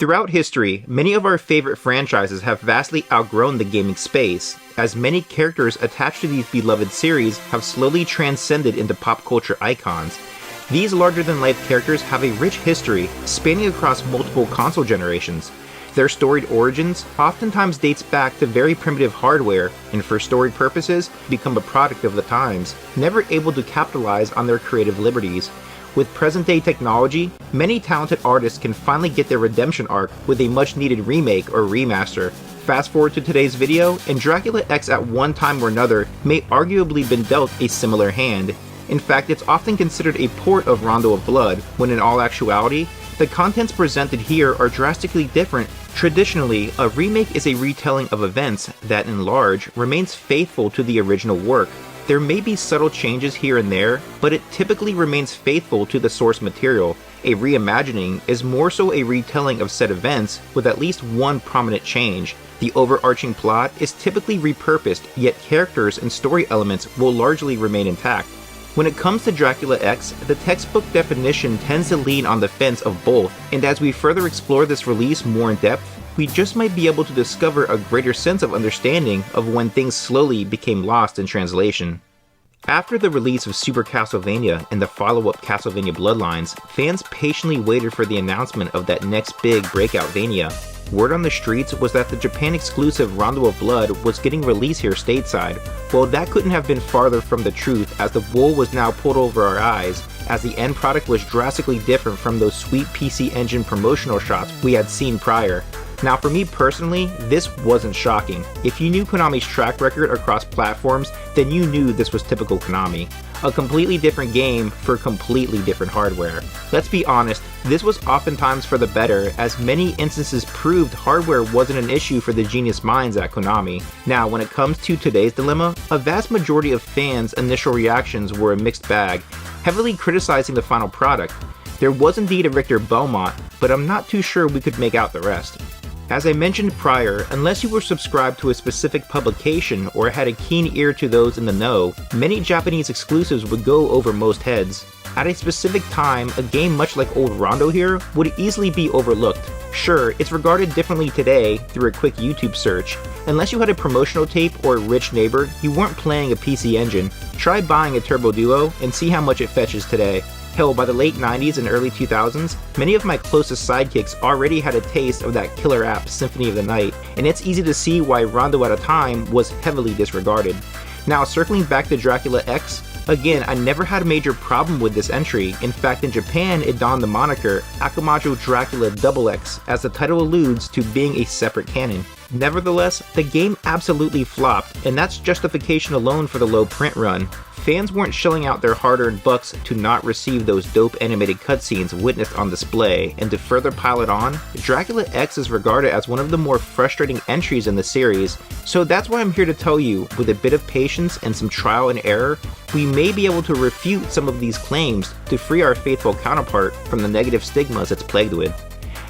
Throughout history, many of our favorite franchises have vastly outgrown the gaming space, as many characters attached to these beloved series have slowly transcended into pop culture icons. These larger-than-life characters have a rich history, spanning across multiple console generations. Their storied origins oftentimes dates back to very primitive hardware, and for storied purposes, become a product of the times, never able to capitalize on their creative liberties. With present-day technology, many talented artists can finally get their redemption arc with a much-needed remake or remaster. Fast forward to today's video, and Dracula X at one time or another may arguably been dealt a similar hand. In fact, it's often considered a port of Rondo of Blood, when in all actuality, the contents presented here are drastically different. Traditionally, a remake is a retelling of events that, in large, remains faithful to the original work. There may be subtle changes here and there, but it typically remains faithful to the source material. A reimagining is more so a retelling of said events with at least one prominent change. The overarching plot is typically repurposed, yet characters and story elements will largely remain intact. When it comes to Dracula X, the textbook definition tends to lean on the fence of both, and as we further explore this release more in depth, we just might be able to discover a greater sense of understanding of when things slowly became lost in translation. After the release of Super Castlevania and the follow-up Castlevania Bloodlines, fans patiently waited for the announcement of that next big breakout Vania. Word on the streets was that the Japan-exclusive Rondo of Blood was getting released here stateside. Well, that couldn't have been farther from the truth, as the wool was now pulled over our eyes, as the end product was drastically different from those sweet PC Engine promotional shots we had seen prior. Now for me personally, this wasn't shocking. If you knew Konami's track record across platforms, then you knew this was typical Konami. A completely different game for completely different hardware. Let's be honest, this was oftentimes for the better, as many instances proved hardware wasn't an issue for the genius minds at Konami. Now when it comes to today's dilemma, a vast majority of fans' initial reactions were a mixed bag, heavily criticizing the final product. There was indeed a Richter Belmont, but I'm not too sure we could make out the rest. As I mentioned prior, unless you were subscribed to a specific publication or had a keen ear to those in the know, many Japanese exclusives would go over most heads. At a specific time, a game much like old Rondo here would easily be overlooked. Sure, it's regarded differently today through a quick YouTube search. Unless you had a promotional tape or a rich neighbor, you weren't playing a PC Engine. Try buying a Turbo Duo and see how much it fetches today. Hell, by the late 90s and early 2000s, many of my closest sidekicks already had a taste of that killer app Symphony of the Night, and it's easy to see why Rondo at a time was heavily disregarded. Now circling back to Dracula X, again, I never had a major problem with this entry. In fact, in Japan it donned the moniker Akumajo Dracula XX, as the title alludes to being a separate canon. Nevertheless, the game absolutely flopped, and that's justification alone for the low print run. Fans weren't shelling out their hard-earned bucks to not receive those dope animated cutscenes witnessed on display, and to further pile it on, Dracula X is regarded as one of the more frustrating entries in the series, so that's why I'm here to tell you, with a bit of patience and some trial and error, we may be able to refute some of these claims to free our faithful counterpart from the negative stigmas it's plagued with.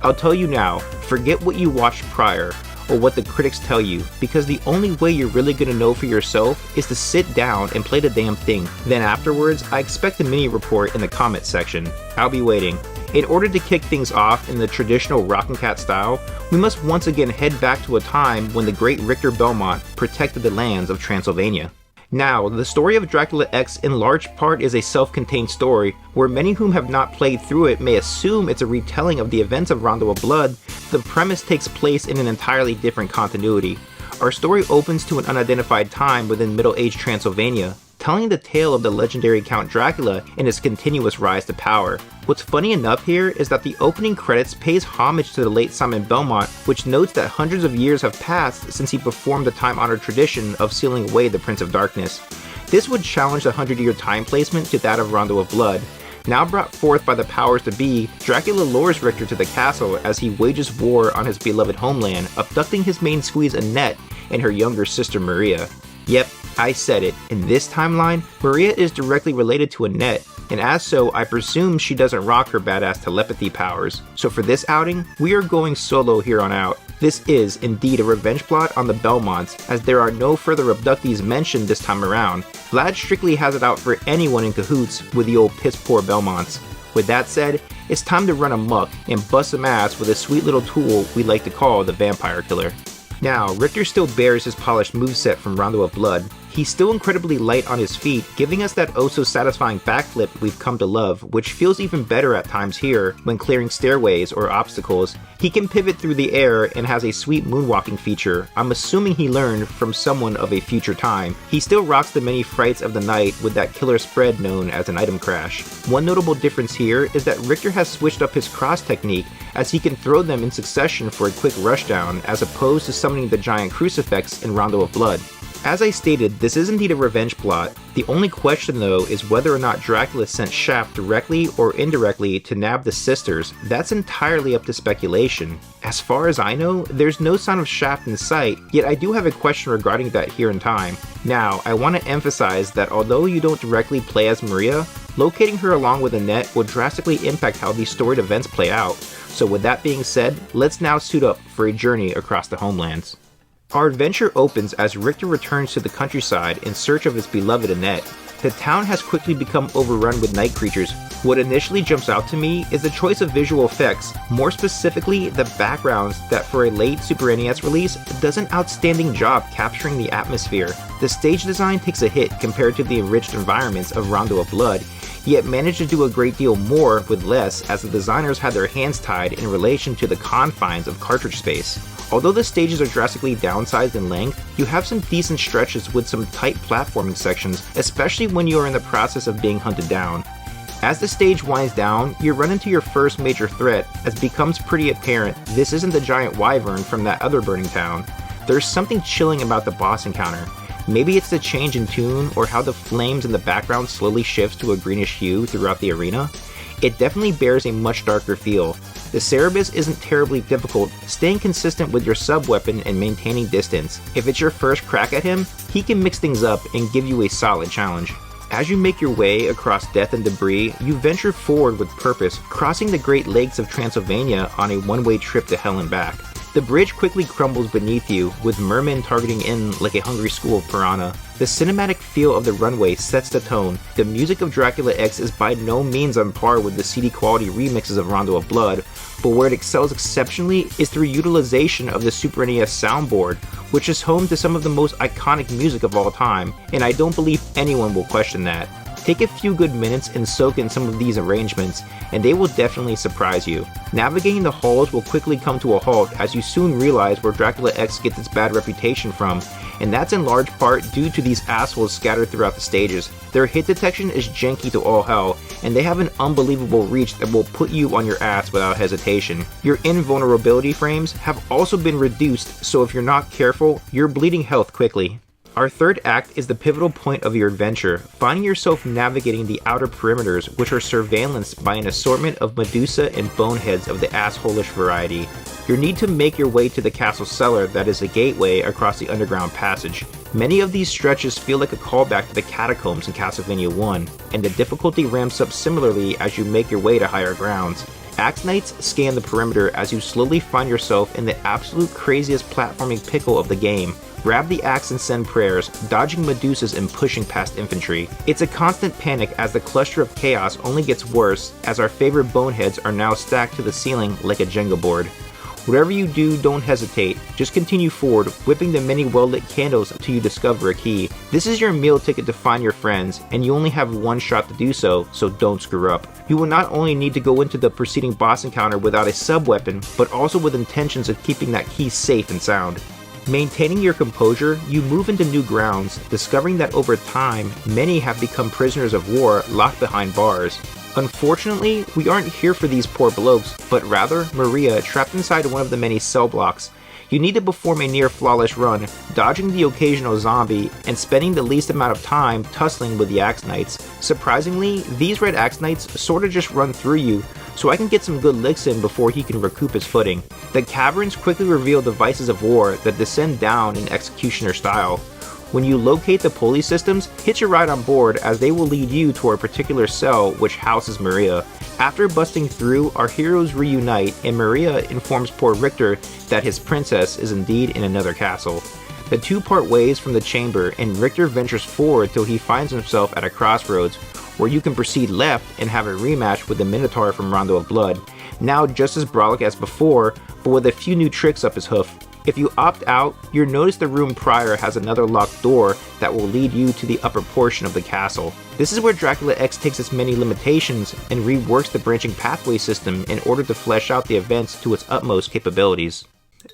I'll tell you now, forget what you watched prior, or what the critics tell you, because the only way you're really gonna know for yourself is to sit down and play the damn thing. Then afterwards, I expect a mini report in the comment section. I'll be waiting. In order to kick things off in the traditional Rockin' Cat style, we must once again head back to a time when the great Richter Belmont protected the lands of Transylvania. Now, the story of Dracula X in large part is a self-contained story, where many whom have not played through it may assume it's a retelling of the events of Rondo of Blood. The premise takes place in an entirely different continuity. Our story opens to an unidentified time within middle-aged Transylvania, telling the tale of the legendary Count Dracula and his continuous rise to power. What's funny enough here is that the opening credits pays homage to the late Simon Belmont, which notes that hundreds of years have passed since he performed the time-honored tradition of sealing away the Prince of Darkness. This would challenge the 100-year time placement to that of Rondo of Blood. Now brought forth by the powers to be, Dracula lures Richter to the castle as he wages war on his beloved homeland, abducting his main squeeze Annette and her younger sister Maria. Yep, I said it. In this timeline, Maria is directly related to Annette, and as so, I presume she doesn't rock her badass telepathy powers. So for this outing, we are going solo here on out. This is indeed a revenge plot on the Belmonts, as there are no further abductees mentioned this time around. Vlad strictly has it out for anyone in cahoots with the old piss-poor Belmonts. With that said, it's time to run amok and bust some ass with a sweet little tool we like to call the Vampire Killer. Now, Richter still bears his polished moveset from Rondo of Blood. He's still incredibly light on his feet, giving us that oh so satisfying backflip we've come to love, which feels even better at times here when clearing stairways or obstacles. He can pivot through the air and has a sweet moonwalking feature. I'm assuming he learned from someone of a future time. He still rocks the many frights of the night with that killer spread known as an item crash. One notable difference here is that Richter has switched up his cross technique, as he can throw them in succession for a quick rushdown as opposed to summoning the giant crucifix in Rondo of Blood. As I stated, this is indeed a revenge plot. The only question though is whether or not Dracula sent Shaft directly or indirectly to nab the sisters. That's entirely up to speculation. As far as I know, there's no sign of Shaft in sight, yet I do have a question regarding that here in time. Now, I want to emphasize that although you don't directly play as Maria, locating her along with Annette will drastically impact how these storied events play out. So with that being said, let's now suit up for a journey across the homelands. Our adventure opens as Richter returns to the countryside in search of his beloved Annette. The town has quickly become overrun with night creatures. What initially jumps out to me is the choice of visual effects, more specifically the backgrounds that for a late Super NES release does an outstanding job capturing the atmosphere. The stage design takes a hit compared to the enriched environments of Rondo of Blood, yet managed to do a great deal more with less as the designers had their hands tied in relation to the confines of cartridge space. Although the stages are drastically downsized in length, you have some decent stretches with some tight platforming sections, especially when you are in the process of being hunted down. As the stage winds down, you run into your first major threat, as it becomes pretty apparent this isn't the giant wyvern from that other burning town. There's something chilling about the boss encounter. Maybe it's the change in tune or how the flames in the background slowly shifts to a greenish hue throughout the arena. It definitely bears a much darker feel. The Cerebus isn't terribly difficult, staying consistent with your sub-weapon and maintaining distance. If it's your first crack at him, he can mix things up and give you a solid challenge. As you make your way across death and debris, you venture forward with purpose, crossing the Great Lakes of Transylvania on a one-way trip to hell and back. The bridge quickly crumbles beneath you, with mermen targeting in like a hungry school of piranha. The cinematic feel of the runway sets the tone. The music of Dracula X is by no means on par with the CD quality remixes of Rondo of Blood, but where it excels exceptionally is through utilization of the Super NES soundboard, which is home to some of the most iconic music of all time, and I don't believe anyone will question that. Take a few good minutes and soak in some of these arrangements, and they will definitely surprise you. Navigating the halls will quickly come to a halt as you soon realize where Dracula X gets its bad reputation from, and that's in large part due to these assholes scattered throughout the stages. Their hit detection is janky to all hell, and they have an unbelievable reach that will put you on your ass without hesitation. Your invulnerability frames have also been reduced, so if you're not careful, you're bleeding health quickly. Our third act is the pivotal point of your adventure, finding yourself navigating the outer perimeters, which are surveillanced by an assortment of Medusa and boneheads of the assholish variety. You need to make your way to the castle cellar that is a gateway across the underground passage. Many of these stretches feel like a callback to the catacombs in Castlevania 1, and the difficulty ramps up similarly as you make your way to higher grounds. Axe Knights scan the perimeter as you slowly find yourself in the absolute craziest platforming pickle of the game. Grab the axe and send prayers, dodging Medusas and pushing past infantry. It's a constant panic as the cluster of chaos only gets worse as our favorite boneheads are now stacked to the ceiling like a Jenga board. Whatever you do, don't hesitate. Just continue forward, whipping the many well-lit candles until you discover a key. This is your meal ticket to find your friends, and you only have one shot to do so don't screw up. You will not only need to go into the preceding boss encounter without a sub-weapon, but also with intentions of keeping that key safe and sound. Maintaining your composure, you move into new grounds, discovering that over time, many have become prisoners of war locked behind bars. Unfortunately, we aren't here for these poor blokes, but rather Maria trapped inside one of the many cell blocks. You need to perform a near flawless run, dodging the occasional zombie, and spending the least amount of time tussling with the Axe Knights. Surprisingly, these Red Axe Knights sorta just run through you, so I can get some good licks in before he can recoup his footing. The caverns quickly reveal devices of war that descend down in executioner style. When you locate the pulley systems, hitch a ride on board as they will lead you to a particular cell which houses Maria. After busting through, our heroes reunite and Maria informs poor Richter that his princess is indeed in another castle. The two part ways from the chamber and Richter ventures forward till he finds himself at a crossroads, where you can proceed left and have a rematch with the Minotaur from Rondo of Blood, now just as brawlic as before, but with a few new tricks up his hoof. If you opt out, you'll notice the room prior has another locked door that will lead you to the upper portion of the castle. This is where Dracula X takes its many limitations and reworks the branching pathway system in order to flesh out the events to its utmost capabilities.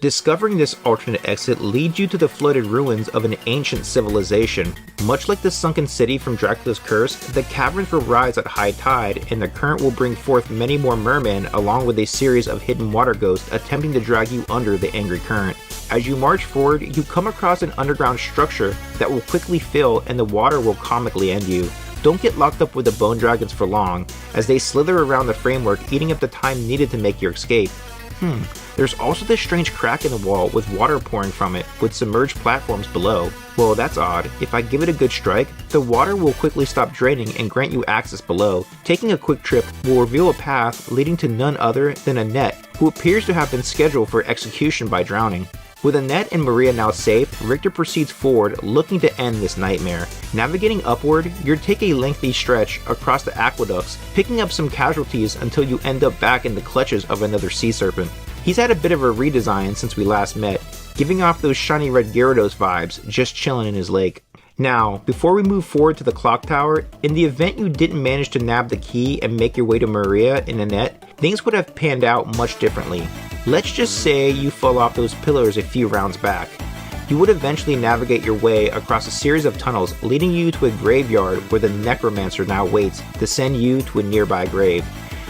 Discovering this alternate exit leads you to the flooded ruins of an ancient civilization. Much like the sunken city from Dracula's Curse, the caverns will rise at high tide, and the current will bring forth many more mermen along with a series of hidden water ghosts attempting to drag you under the angry current. As you march forward, you come across an underground structure that will quickly fill and the water will comically end you. Don't get locked up with the bone dragons for long, as they slither around the framework, eating up the time needed to make your escape. There's also this strange crack in the wall with water pouring from it, with submerged platforms below. Well, that's odd. If I give it a good strike, the water will quickly stop draining and grant you access below. Taking a quick trip will reveal a path leading to none other than Annette, who appears to have been scheduled for execution by drowning. With Annette and Maria now safe, Richter proceeds forward, looking to end this nightmare. Navigating upward, you'll take a lengthy stretch across the aqueducts, picking up some casualties until you end up back in the clutches of another sea serpent. He's had a bit of a redesign since we last met, giving off those shiny red Gyarados vibes, just chilling in his lake. Now, before we move forward to the clock tower, in the event you didn't manage to nab the key and make your way to Maria and Annette, things would have panned out much differently. Let's just say you fell off those pillars a few rounds back. You would eventually navigate your way across a series of tunnels leading you to a graveyard where the necromancer now waits to send you to a nearby grave.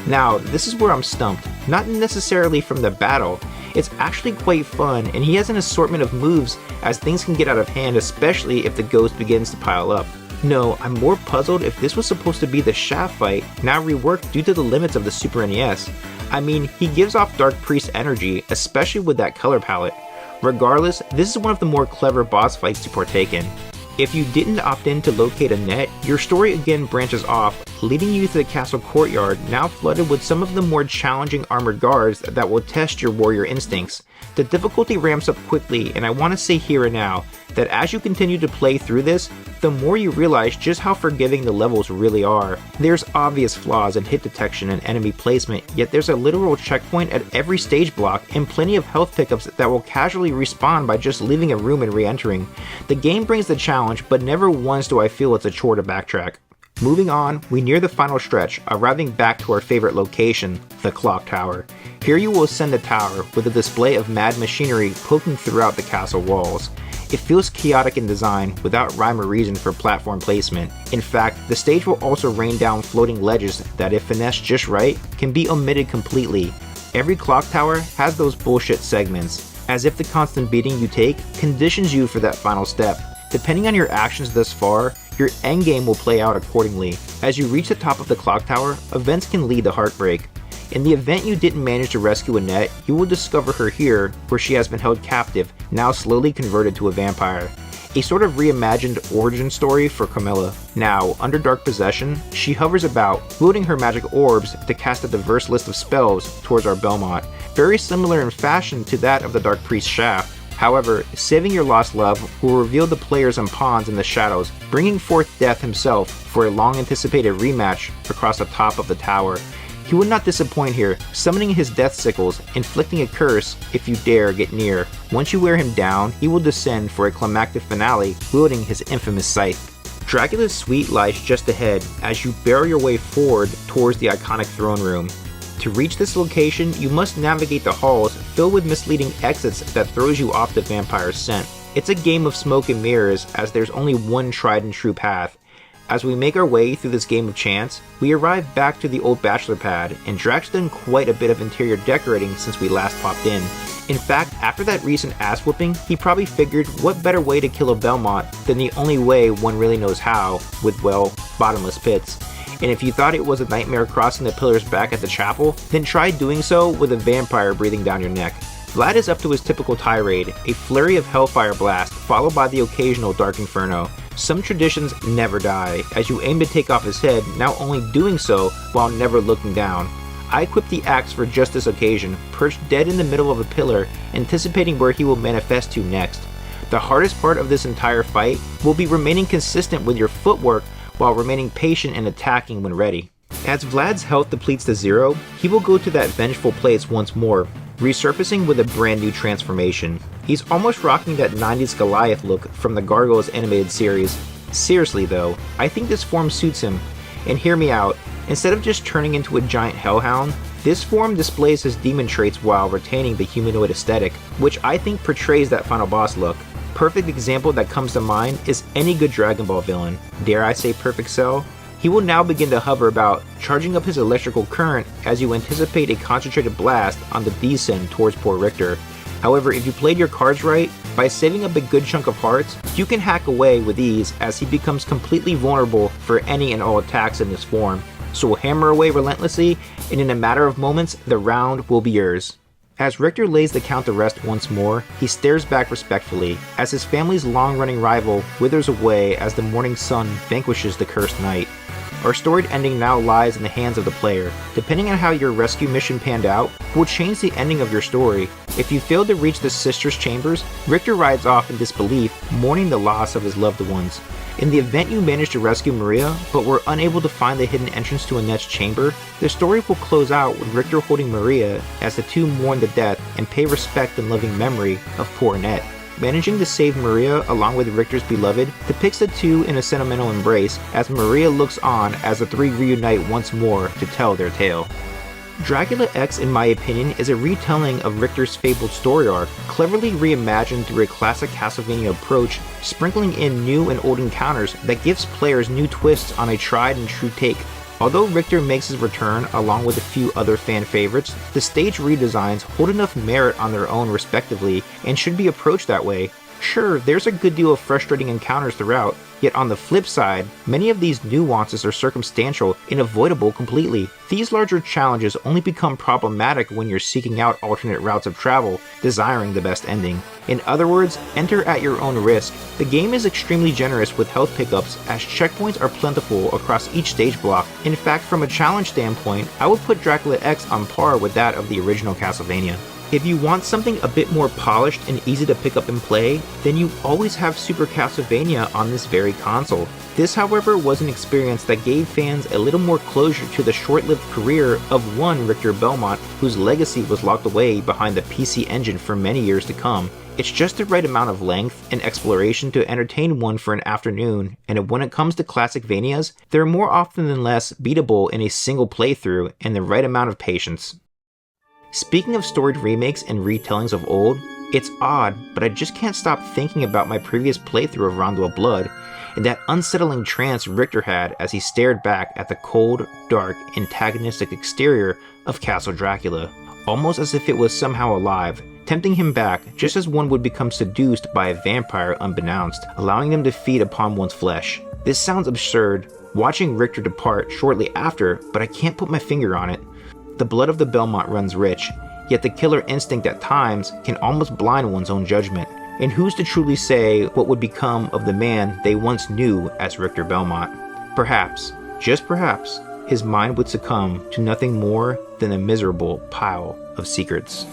Now, this is where I'm stumped, not necessarily from the battle. It's actually quite fun, and he has an assortment of moves as things can get out of hand, especially if the ghost begins to pile up. No, I'm more puzzled if this was supposed to be the Shaft fight, now reworked due to the limits of the Super NES. I mean, he gives off Dark Priest energy, especially with that color palette. Regardless, this is one of the more clever boss fights to partake in. If you didn't opt in to locate Annette, your story again branches off, leading you to the castle courtyard, now flooded with some of the more challenging armored guards that will test your warrior instincts. The difficulty ramps up quickly, and I want to say here and now that as you continue to play through this, the more you realize just how forgiving the levels really are. There's obvious flaws in hit detection and enemy placement, yet there's a literal checkpoint at every stage block and plenty of health pickups that will casually respawn by just leaving a room and re-entering. The game brings the challenge, but never once do I feel it's a chore to backtrack. Moving on, we near the final stretch, arriving back to our favorite location, the clock tower. Here you will ascend the tower with a display of mad machinery poking throughout the castle walls. It feels chaotic in design, without rhyme or reason for platform placement. In fact, the stage will also rain down floating ledges that, if finessed just right, can be omitted completely. Every clock tower has those bullshit segments, as if the constant beating you take conditions you for that final step. Depending on your actions thus far, your endgame will play out accordingly. As you reach the top of the clock tower, events can lead to heartbreak. In the event you didn't manage to rescue Annette, you will discover her here, where she has been held captive, now slowly converted to a vampire. A sort of reimagined origin story for Camilla. Now, under dark possession, she hovers about, wielding her magic orbs to cast a diverse list of spells towards our Belmont, very similar in fashion to that of the Dark Priest Shaft. However, saving your lost love will reveal the players and pawns in the shadows, bringing forth Death himself for a long-anticipated rematch across the top of the tower. He would not disappoint here, summoning his death sickles, inflicting a curse if you dare get near. Once you wear him down, he will descend for a climactic finale, wielding his infamous scythe. Dracula's suite lies just ahead as you barrel your way forward towards the iconic throne room. To reach this location, you must navigate the halls filled with misleading exits that throws you off the vampire's scent. It's a game of smoke and mirrors, as there's only one tried and true path. As we make our way through this game of chance, we arrive back to the old bachelor pad, and Drac's done quite a bit of interior decorating since we last popped in. In fact, after that recent ass whooping, he probably figured what better way to kill a Belmont than the only way one really knows how, with, well, bottomless pits. And if you thought it was a nightmare crossing the pillars back at the chapel, then try doing so with a vampire breathing down your neck. Vlad is up to his typical tirade, a flurry of Hellfire Blast, followed by the occasional Dark Inferno. Some traditions never die, as you aim to take off his head, now only doing so while never looking down. I equipped the axe for just this occasion, perched dead in the middle of a pillar, anticipating where he will manifest to next. The hardest part of this entire fight will be remaining consistent with your footwork while remaining patient and attacking when ready. As Vlad's health depletes to zero, he will go to that vengeful place once more, resurfacing with a brand new transformation. He's almost rocking that 90s Goliath look from the Gargoyles animated series. Seriously though, I think this form suits him. And hear me out, instead of just turning into a giant hellhound, this form displays his demon traits while retaining the humanoid aesthetic, which I think portrays that final boss look. Perfect example that comes to mind is any good Dragon Ball villain, dare I say Perfect Cell? He will now begin to hover about, charging up his electrical current as you anticipate a concentrated blast on the descent towards poor Richter. However, if you played your cards right, by saving up a good chunk of hearts, you can hack away with ease as he becomes completely vulnerable for any and all attacks in this form. So hammer away relentlessly, and in a matter of moments, the round will be yours. As Richter lays the count to rest once more, he stares back respectfully, as his family's long-running rival withers away as the morning sun vanquishes the cursed night. Our storied ending now lies in the hands of the player. Depending on how your rescue mission panned out, will change the ending of your story. If you failed to reach the Sisters' Chambers, Richter rides off in disbelief, mourning the loss of his loved ones. In the event you managed to rescue Maria, but were unable to find the hidden entrance to Annette's chamber, the story will close out with Richter holding Maria as the two mourn the death and pay respect and loving memory of poor Annette. Managing to save Maria along with Richter's beloved depicts the two in a sentimental embrace as Maria looks on as the three reunite once more to tell their tale. Dracula X, in my opinion, is a retelling of Richter's fabled story arc, cleverly reimagined through a classic Castlevania approach, sprinkling in new and old encounters that gives players new twists on a tried and true take. Although Richter makes his return along with a few other fan favorites, the stage redesigns hold enough merit on their own respectively and should be approached that way. Sure, there's a good deal of frustrating encounters throughout, yet on the flip side, many of these nuances are circumstantial and avoidable completely. These larger challenges only become problematic when you're seeking out alternate routes of travel, desiring the best ending. In other words, enter at your own risk. The game is extremely generous with health pickups as checkpoints are plentiful across each stage block. In fact, from a challenge standpoint, I would put Dracula X on par with that of the original Castlevania. If you want something a bit more polished and easy to pick up and play, then you always have Super Castlevania on this very console. This, however, was an experience that gave fans a little more closure to the short-lived career of one Richter Belmont, whose legacy was locked away behind the PC Engine for many years to come. It's just the right amount of length and exploration to entertain one for an afternoon, and when it comes to classic Vanias, they're more often than less beatable in a single playthrough and the right amount of patience. Speaking of storied remakes and retellings of old, it's odd, but I just can't stop thinking about my previous playthrough of Rondo of Blood, and that unsettling trance Richter had as he stared back at the cold, dark, antagonistic exterior of Castle Dracula, almost as if it was somehow alive, tempting him back just as one would become seduced by a vampire unbeknownst, allowing them to feed upon one's flesh. This sounds absurd, watching Richter depart shortly after, but I can't put my finger on it. The blood of the Belmont runs rich, yet the killer instinct at times can almost blind one's own judgment. And who's to truly say what would become of the man they once knew as Richter Belmont? Perhaps, just perhaps, his mind would succumb to nothing more than a miserable pile of secrets.